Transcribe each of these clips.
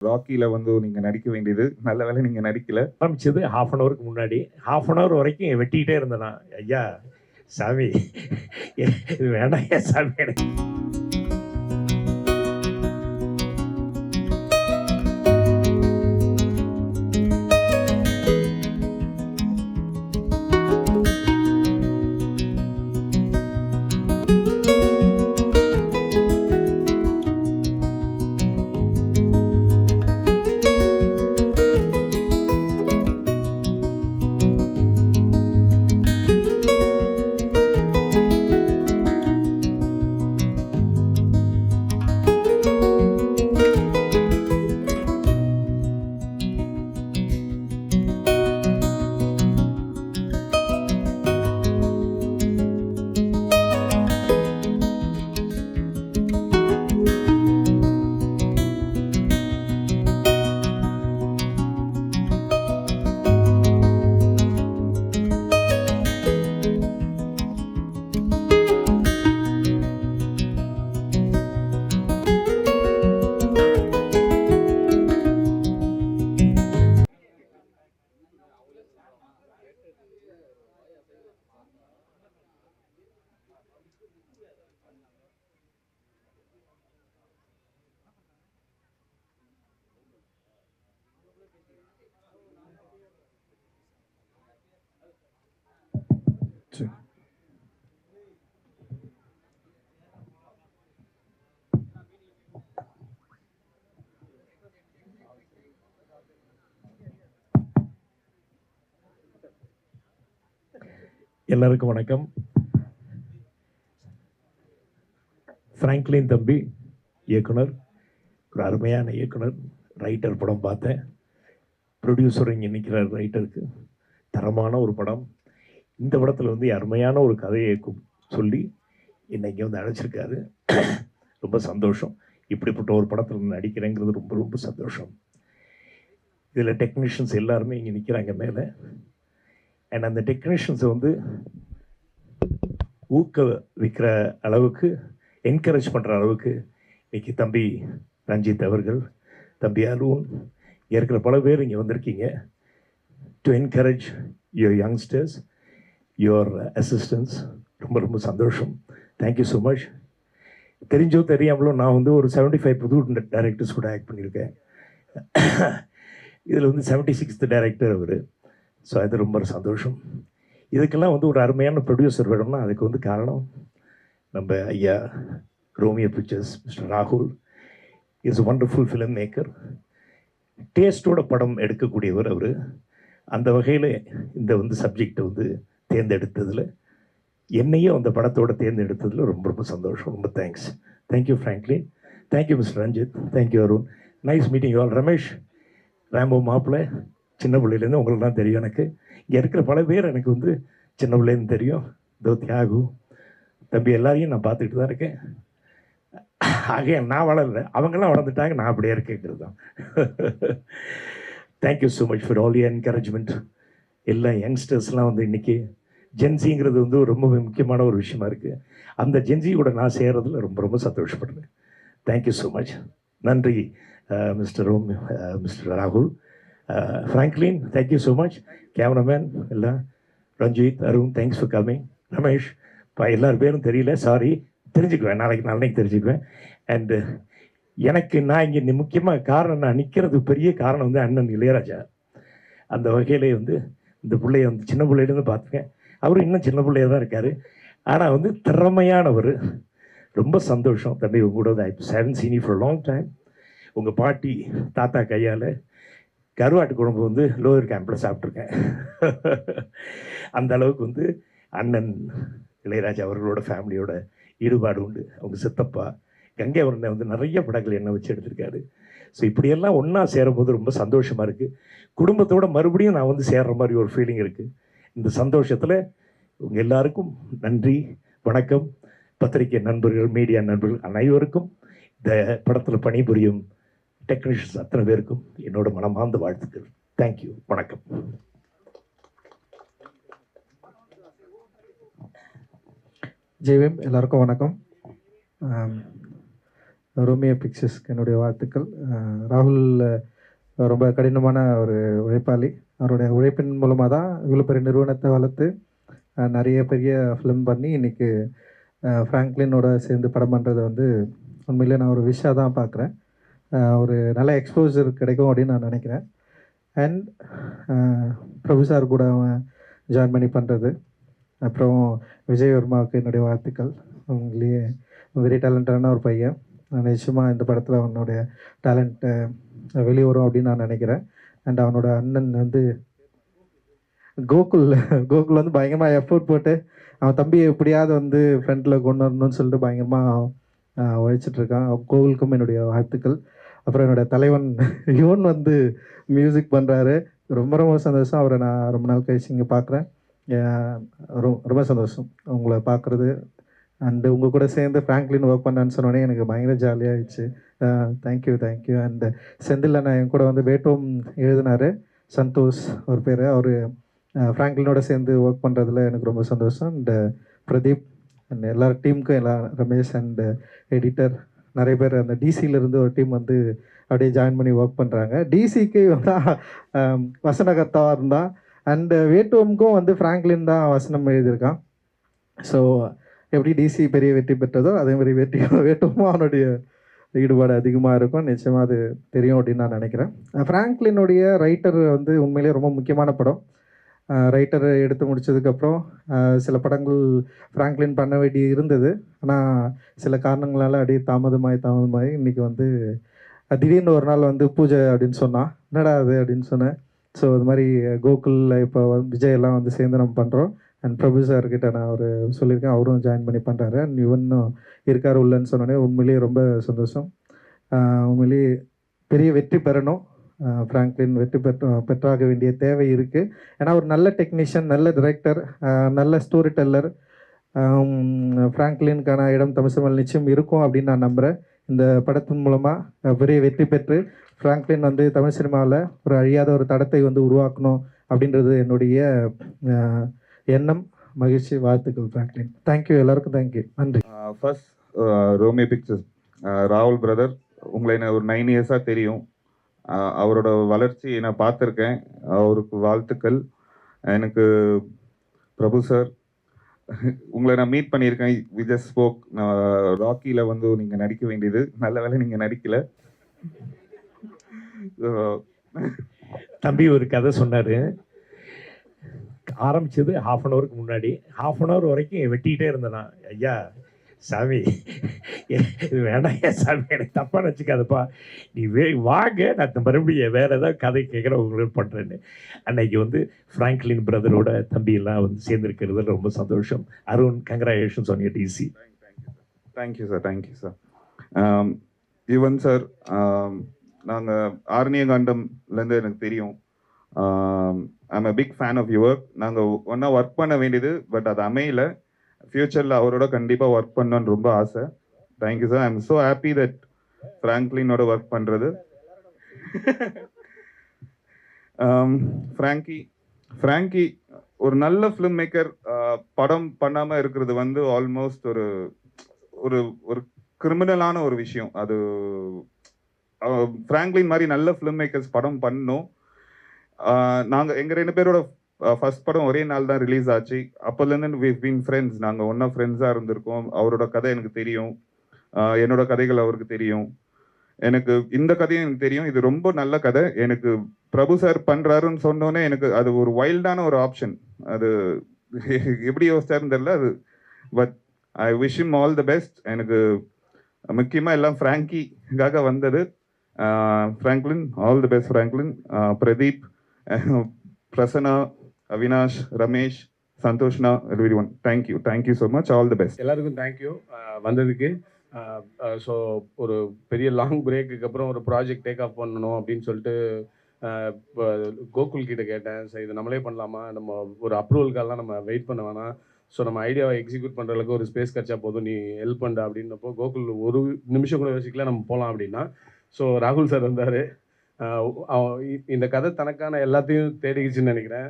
ராக்கில வந்து நீங்க நடிக்க வேண்டியது. நல்ல வேளை நீங்க நடிக்கல. ஆரம்பிச்சது 1/2 அன் ஹவருக்கு முன்னாடி. 1/2 அன் ஹவர் வரைக்கும் வெட்டிக்கிட்டே இருந்தேன் நான். ஐயா! சாமி இது வேணாம்யா சாமி எனக்கு. எல்லாருக்கும் வணக்கம். பிராங்க்லின் தம்பி இயக்குனர், ஒரு அருமையான இயக்குனர், ரைட்டர். படம் பார்த்தேன். ப்ரொடியூசர் இங்கே நிற்கிறார். ரைட்டருக்கு தரமான ஒரு படம். இந்த படத்தில் வந்து அருமையான ஒரு கதையை சொல்லி என்னை இங்கே வந்து அழைச்சிருக்காரு. ரொம்ப சந்தோஷம். இப்படிப்பட்ட ஒரு படத்தில் நடிக்கிறேங்கிறது ரொம்ப ரொம்ப சந்தோஷம். இதில் டெக்னீஷியன்ஸ் எல்லாருமே இங்கே நிற்கிறாங்க மேலே. அண்ட் அந்த டெக்னீஷியன்ஸை வந்து ஊக்குவிக்கிற அளவுக்கு, என்கரேஜ் பண்ணுற அளவுக்கு இன்னைக்கு தம்பி ரஞ்சித் அவர்கள், தம்பி அருண், இருக்கிற பல பேர் இங்கே வந்திருக்கீங்க. To encourage your youngsters, your assistance. ரொம்ப ரொம்ப சந்தோஷம். Thank you so much. தெரிஞ்சோ தெரியாமலோ நான் வந்து ஒரு 75 புது டைரக்டர்ஸ் கூட ஆக்ட் பண்ணியிருக்கேன். இதில் வந்து 76th டைரக்டர் அவர். ஸோ அது ரொம்ப சந்தோஷம். இதுக்கெல்லாம் வந்து ஒரு அருமையான ப்ரொடியூசர் வேணும்னா அதுக்கு வந்து காரணம் நம்ம ஐயா ரோமியோ பிக்சர்ஸ் மிஸ்டர் ராகுல் இஸ் ஒண்டர்ஃபுல் ஃபிலிம் மேக்கர். டேஸ்டோட படம் எடுக்கக்கூடியவர் அவர். அந்த வகையில் இந்த வந்து சப்ஜெக்டை வந்து தேர்ந்தெடுத்ததில், என்னையும் அந்த படத்தோடு தேர்ந்தெடுத்ததில் ரொம்ப ரொம்ப சந்தோஷம். ரொம்ப thanks. Thank you Franklin. Thank you mister Ranjit. Thank you Arun. Nice meeting you all. Ramesh, Rambo மாப்பிள்ளை, சின்ன பிள்ளையிலேருந்து உங்களுக்குலாம் தெரியும். எனக்கு இங்கே இருக்கிற பல பேர் எனக்கு வந்து சின்ன பிள்ளைன்னு தெரியும். தோ தியாகு தம்பி எல்லாரையும் நான் பார்த்துக்கிட்டு தான் இருக்கேன். ஆக நான் வளரல, அவங்கெல்லாம் வளர்ந்துட்டாங்க, நான் அப்படியே இருக்கேங்கிறது தான். Thank you so much for all your encouragement. எல்லா யங்ஸ்டர்ஸ்லாம் வந்து இன்றைக்கி ஜென்சிங்கிறது வந்து ரொம்ப முக்கியமான ஒரு விஷயமா இருக்குது. அந்த ஜென்சியோட நான் சேர்கிறதுல ரொம்ப ரொம்ப சந்தோஷப்படுறேன். Thank you so much. நன்றி மிஸ்டர் மிஸ்டர் ராகுல். Franklin, thank you so much. Cameraman எல்லாம், Ranjith, Arun, thanks for coming. Ramesh, இப்போ எல்லார் பேரும் தெரியல, சாரி. தெரிஞ்சுக்குவேன், நாளைக்கு தெரிஞ்சுக்குவேன். அண்டு எனக்கு நான் இங்கே முக்கியமாக காரணம், நான் நிற்கிறது பெரிய காரணம் வந்து அண்ணன் இளையராஜா. அந்த வகையிலே வந்து இந்த பிள்ளைய வந்து சின்ன பிள்ளையிலேருந்து பார்த்துக்கேன். அவரும் இன்னும் சின்ன பிள்ளையாக தான் இருக்கார். ஆனால் வந்து திறமையானவர். ரொம்ப சந்தோஷம் தம்பி உங்க கூட. I haven't seen you for long time. உங்கள் பாட்டி தாத்தா கையால் கருவாட்டு குழம்பு வந்து லோயர் கேம்பில் சாப்பிட்ருக்கேன். அந்த அளவுக்கு வந்து அண்ணன் இளையராஜா அவர்களோட ஃபேமிலியோட ஈடுபாடு உண்டு. அவங்க சித்தப்பா கங்கை அவரனை வந்து நிறைய படங்கள் என்ன வச்சு எடுத்திருக்காரு. ஸோ இப்படியெல்லாம் ஒன்றா சேரும்போது ரொம்ப சந்தோஷமாக இருக்குது. குடும்பத்தோடு மறுபடியும் நான் வந்து சேர்கிற மாதிரி ஒரு ஃபீலிங் இருக்குது. இந்த சந்தோஷத்தில் உங்கள் எல்லாருக்கும் நன்றி, வணக்கம். பத்திரிகை நண்பர்கள், மீடியா நண்பர்கள் அனைவருக்கும், இந்த படத்தில் பணிபுரியும் டெக்னீஷியன்ஸ் அத்தனை பேருக்கும் என்னோட மனமார்ந்த வாழ்த்துக்கள். தேங்க்யூ, வணக்கம். ஜெய்வேம், எல்லாருக்கும் வணக்கம். ரோமியோ பிக்சர்ஸ்க்கு என்னுடைய வாழ்த்துக்கள். ராகுல் ரொம்ப கடினமான ஒரு உழைப்பாளி. அவருடைய உழைப்பின் மூலமாக தான் இவ்வளோ பெரிய நிறுவனத்தை வளர்த்து நிறைய பெரிய ஃபிலிம் பண்ணி இன்றைக்கி ஃப்ராங்க்லினோட சேர்ந்து படம் பண்ணுறது வந்து உண்மையிலே நான் ஒரு விஷாக தான் பார்க்குறேன். ஒரு நல்ல எக்ஸ்போஜர் கிடைக்கும் அப்படின்னு நான் நினைக்கிறேன். அண்ட் பிரபு சார் கூட அவன் ஜாயின் பண்ணி பண்ணுறது, அப்புறம் விஜய் வர்மாவுக்கு என்னுடைய வாழ்த்துக்கள். அவங்களே வெரி டேலண்டடான ஒரு பையன். நிச்சயமாக இந்த படத்தில் அவனுடைய டேலண்ட்டை வெளியே வரும் அப்படின்னு நான் நினைக்கிறேன். அண்ட் அவனோட அண்ணன் வந்து கோகுல் வந்து பயங்கரமாக எஃபோர்ட் போட்டு அவன் தம்பியை எப்படியாவது வந்து ஃப்ரண்டில் கொண்டு வரணும்னு சொல்லிட்டு பயங்கரமாக உழைச்சிட்ருக்கான். கோகுலுக்கும் என்னுடைய வாழ்த்துக்கள். அப்புறம் என்னோடய தலைவன் யுவன் வந்து மியூசிக் பண்ணுறாரு. ரொம்ப ரொம்ப சந்தோஷம். அவரை நான் ரொம்ப நாள் கழிச்சு இங்கே பார்க்குறேன். ரொம்ப சந்தோஷம் உங்களை பார்க்குறது. அண்டு உங்கள் கூட சேர்ந்து ஃப்ராங்க்லின் ஒர்க் பண்ணான்னு சொன்னோடனே எனக்கு பயங்கர ஜாலியாகிடுச்சு. தேங்க்யூ. அண்டு செந்தில் அண்ணா என் கூட வந்து வேட்டோம் எழுதினார், சந்தோஷ் ஒரு பேர். அவர் ஃப்ராங்க்லினோட சேர்ந்து ஒர்க் பண்ணுறதுல எனக்கு ரொம்ப சந்தோஷம். அண்டு பிரதீப் அண்ட் எல்லா டீமுக்கும் ரமேஷ் அண்டு எடிட்டர் நிறைய பேர் அந்த டிசியிலேருந்து ஒரு டீம் வந்து அப்படியே ஜாயின் பண்ணி ஒர்க் பண்ணுறாங்க. டிசிக்கு வந்து வசனகர்த்தாவாக இருந்தான். அண்டு வேட்டோமுக்கும் வந்து ஃப்ராங்க்லின் தான் வசனம் எழுதியிருக்கான். ஸோ எப்படி டிசி பெரிய வெற்றி பெற்றதோ அதே மாதிரி வேட்டோமும் அவனுடைய ஈடுபாடு அதிகமாக இருக்கும். நிச்சயமாக அது தெரியும் அப்படின்னு நான் நினைக்கிறேன். ஃப்ராங்க்லினுடைய ரைட்டர் வந்து உண்மையிலேயே ரொம்ப முக்கியமான படம். ரைட்டர் எடுத்து முடித்ததுக்கப்புறம் சில படங்கள் ஃப்ராங்க்லின் பண்ண வேண்டி இருந்தது. ஆனால் சில காரணங்களால் அப்படியே தாமதமாகி இன்றைக்கி வந்து திடீர்னு ஒரு நாள் வந்து பூஜை அப்படின்னு சொன்னான். என்னடா அது அப்படின்னு சொன்னேன். ஸோ இது மாதிரி கோகுலில் இப்போ விஜய் எல்லாம் வந்து சேர்ந்து நம்ம பண்ணுறோம். அண்ட் பிரபு சார்கிட்ட நான் ஒரு சொல்லியிருக்கேன், அவரும் ஜாயின் பண்ணி பண்ணுறாரு. அண்ட் இவனும் இருக்கார் உள்ளன்னு சொன்னோடனே உண்மையிலேயே ரொம்ப சந்தோஷம். உண்மையிலேயே பெரிய வெற்றி பெறணும். ஃப்ராங்க்லின் வெற்றி பெற்றாக வேண்டிய தேவை இருக்குது. ஏன்னா ஒரு நல்ல டெக்னீஷியன், நல்ல டிரெக்டர், நல்ல ஸ்டோரி டெல்லர். ஃப்ராங்க்லினுக்கான இடம் தமிழ் சினிமாவில் நிச்சயம் இருக்கும் அப்படின்னு நான் நம்புகிறேன். இந்த படத்தின் மூலமாக பெரிய வெற்றி பெற்று ஃப்ராங்க்லின் வந்து தமிழ் சினிமாவில் ஒரு அழியாத ஒரு தடத்தை வந்து உருவாக்கணும் அப்படின்றது என்னுடைய எண்ணம். மகிழ்ச்சி, வாழ்த்துக்கள் ஃப்ராங்க்லின். தேங்க்யூ, எல்லாருக்கும் தேங்க்யூ, நன்றி. ஃபர்ஸ்ட் ரோமியோ பிக்சர்ஸ் ராகுல் பிரதர், உங்களை எனக்கு ஒரு 9 இயர்ஸாக தெரியும். அவரோட வளர்ச்சி நான் பார்த்துருக்கேன். அவருக்கு வாழ்த்துக்கள். எனக்கு பிரபு சார், உங்களை நான் மீட் பண்ணியிருக்கேன். We just spoke. ராக்கியில் வந்து நீங்கள் நடிக்க வேண்டியது, நல்ல வேளை நீங்கள் நடிக்கலை. தம்பி ஒரு கதை சொன்னார். ஆரம்பித்தது 1/2 அன் ஹவருக்கு முன்னாடி 1/2 அன் ஹவர் வரைக்கும் வெட்டிக்கிட்டே இருந்தேன். ஐயா சாமி இது வேணாம், ஏன் சாமி எனக்கு தப்பாக நினச்சிக்காதப்பா, நீ வாங்க, நான் மறுபடியும் வேறு ஏதாவது கதை கேட்குற உங்களுக்கு பண்ணுறேன்னு. அன்னைக்கு வந்து ஃப்ராங்க்லின் பிரதரோட தம்பியெல்லாம் வந்து சேர்ந்துருக்கிறது ரொம்ப சந்தோஷம். Arun, congratulations on your DC. Thank you sir. Yuvan sir, நாங்கள் ஆரண்ய காண்டம்லேருந்து எனக்கு தெரியும். I'm a big fan of your work. நாங்கள் ஒன்றா ஒர்க் பண்ண வேண்டியது, பட் அது அமையல. ஃப்யூச்சரில் அவரோட கண்டிப்பாக ஒர்க் பண்ணணுன்னு ரொம்ப ஆசை. Thank you sir. I am so happy that ஃப்ராங்க்லினோட ஒர்க் பண்ணுறது. ஃப்ராங்கி ஒரு நல்ல ஃபிலிம் மேக்கர். படம் பண்ணாமல் இருக்கிறது வந்து ஆல்மோஸ்ட் ஒரு ஒரு ஒரு கிரிமினலான ஒரு விஷயம். அது ஃப்ராங்க்லின் மாதிரி நல்ல ஃபிலிம் மேக்கர்ஸ் படம் பண்ணணும். நாங்கள் எங்கள் 2 பேரோட ஃபர்ஸ்ட் படம் ஒரே நாள் தான் ரிலீஸ் ஆச்சு. அப்போலேருந்து வி பீன் ஃப்ரெண்ட்ஸ். நாங்கள் ஒன்றா ஃப்ரெண்ட்ஸாக இருந்திருக்கோம். அவரோட கதை எனக்கு தெரியும், என்னோட கதைகள் அவருக்கு தெரியும். எனக்கு இந்த கதையும் எனக்கு தெரியும். இது ரொம்ப நல்ல கதை. எனக்கு பிரபு சார் பண்ணுறாருன்னு சொன்னோன்னே எனக்கு அது ஒரு வைல்டான ஒரு ஆப்ஷன். அது எப்படி யோசிச்சாருன்னு தெரியல அது. But I wish him all the best. எனக்கு முக்கியமாக எல்லாம் ஃப்ராங்கிக்காக வந்தது. Franklin, all the best Franklin. Pradeep, Prasanna, Avinash, Ramesh, சந்தோஷ்னா, everyone, thank you so much. All the best. எல்லாருக்கும் தேங்க்யூ வந்ததுக்கு. ஸோ ஒரு பெரிய லாங் பிரேக்குக்கு அப்புறம் ஒரு ப்ராஜெக்ட் டேக் ஆஃப் பண்ணணும் அப்படின்னு சொல்லிட்டு இப்போ கோகுல் கிட்ட கேட்டேன். சரி, இது நம்மளே பண்ணலாமா, நம்ம ஒரு அப்ரூவல்காலாம் நம்ம வெயிட் பண்ண வேணாம், ஸோ நம்ம ஐடியாவை எக்ஸிக்யூட் பண்ணுற அளவுக்கு ஒரு ஸ்பேஸ் கிடச்சா போதும், நீ ஹெல்ப் பண்ண அப்படின்னப்போ கோகுல் ஒரு நிமிஷம் கூட யோசிக்கல, நம்ம போகலாம் அப்படின்னா. ஸோ ராகுல் சார் வந்தார். இந்த கதை தனக்கான எல்லாத்தையும் தேடிக்கிச்சுன்னு நினைக்கிறேன்.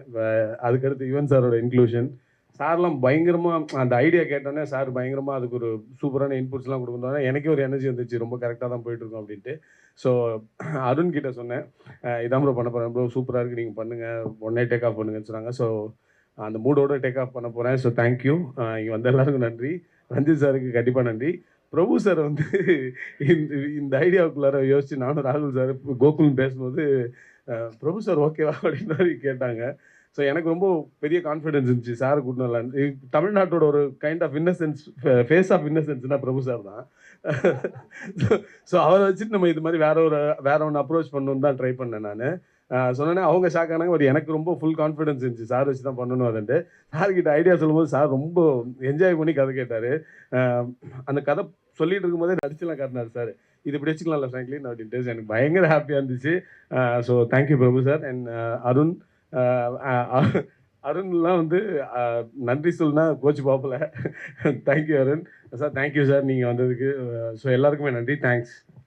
அதுக்கடுத்து யுவன் சாரோட இன்க்ளூஷன், சார்லாம் பயங்கரமாக அந்த ஐடியா கேட்டோன்னே சார் பயங்கரமாக அதுக்கு ஒரு சூப்பரான இன்புட்ஸ்லாம் கொடுக்குறோன்னா எனக்கே ஒரு எனர்ஜி வந்துச்சு, ரொம்ப கரெக்டாக தான் போயிட்டுருக்கோம் அப்படின்ட்டு. ஸோ அருண் கிட்ட சொன்னேன், இதான் ப்ரோ பண்ண போகிறேன் ப்ரோ, சூப்பராக இருக்குது, நீங்கள் பண்ணுங்கள், உடனே டேக் ஆஃப் பண்ணுங்கன்னு சொன்னாங்க. ஸோ அந்த மூடோட டேக் ஆஃப் பண்ண போகிறேன். So thank you. இங்கே வந்த எல்லாருக்கும் நன்றி. ரஞ்சித் சாருக்கு கண்டிப்பாக நன்றி. பிரபு சார் வந்து இந்த ஐடியாவுக்குள்ளார யோசிச்சு நானும் ராகுல் சார் கோகுல்னு பேசும்போது பிரபு சார் ஓகேவா அப்படின்னு மாதிரி கேட்டாங்க. ஸோ எனக்கு ரொம்ப பெரிய கான்ஃபிடென்ஸ் இருந்துச்சு சார் கூட்டணும்ல. தமிழ்நாட்டோட ஒரு kind of innocence, face of இன்னசென்ஸ்னா பிரபு சார் தான். ஸோ அவரை வச்சுட்டு நம்ம இது மாதிரி வேற ஒன்று அப்ரோச் பண்ணணுன்னு தான் ட்ரை பண்ணேன் நான். சொன்னோன்னே அவங்க ஷாக் ஆனாங்க. பட் எனக்கு ரொம்ப ஃபுல் கான்ஃபிடன்ஸ் இருந்துச்சு சார் வச்சு தான் பண்ணணும் அதுன்ட்டு. சார்கிட்ட ஐடியா சொல்லும்போது சார் ரொம்ப என்ஜாய் பண்ணி கதை கேட்டார். அந்த கதை சொல்லிட்டு இருக்கும்போதே நடிச்சுலாம் காட்டினார் சார், இது இப்படி வச்சுக்கலாம்ல ஃப்ராங்க்லின் அப்படின்ட்டு. எனக்கு பயங்கர ஹாப்பியாக இருந்துச்சு. So thank you Prabhu sir. And Arun, அருண்லாம் வந்து நன்றி சொல்லுனா கோச்சு பார்ப்பல. Thank you Arun sir, thank you sir நீங்கள் வந்ததுக்கு. ஸோ எல்லாருக்குமே நன்றி, தேங்க்ஸ்.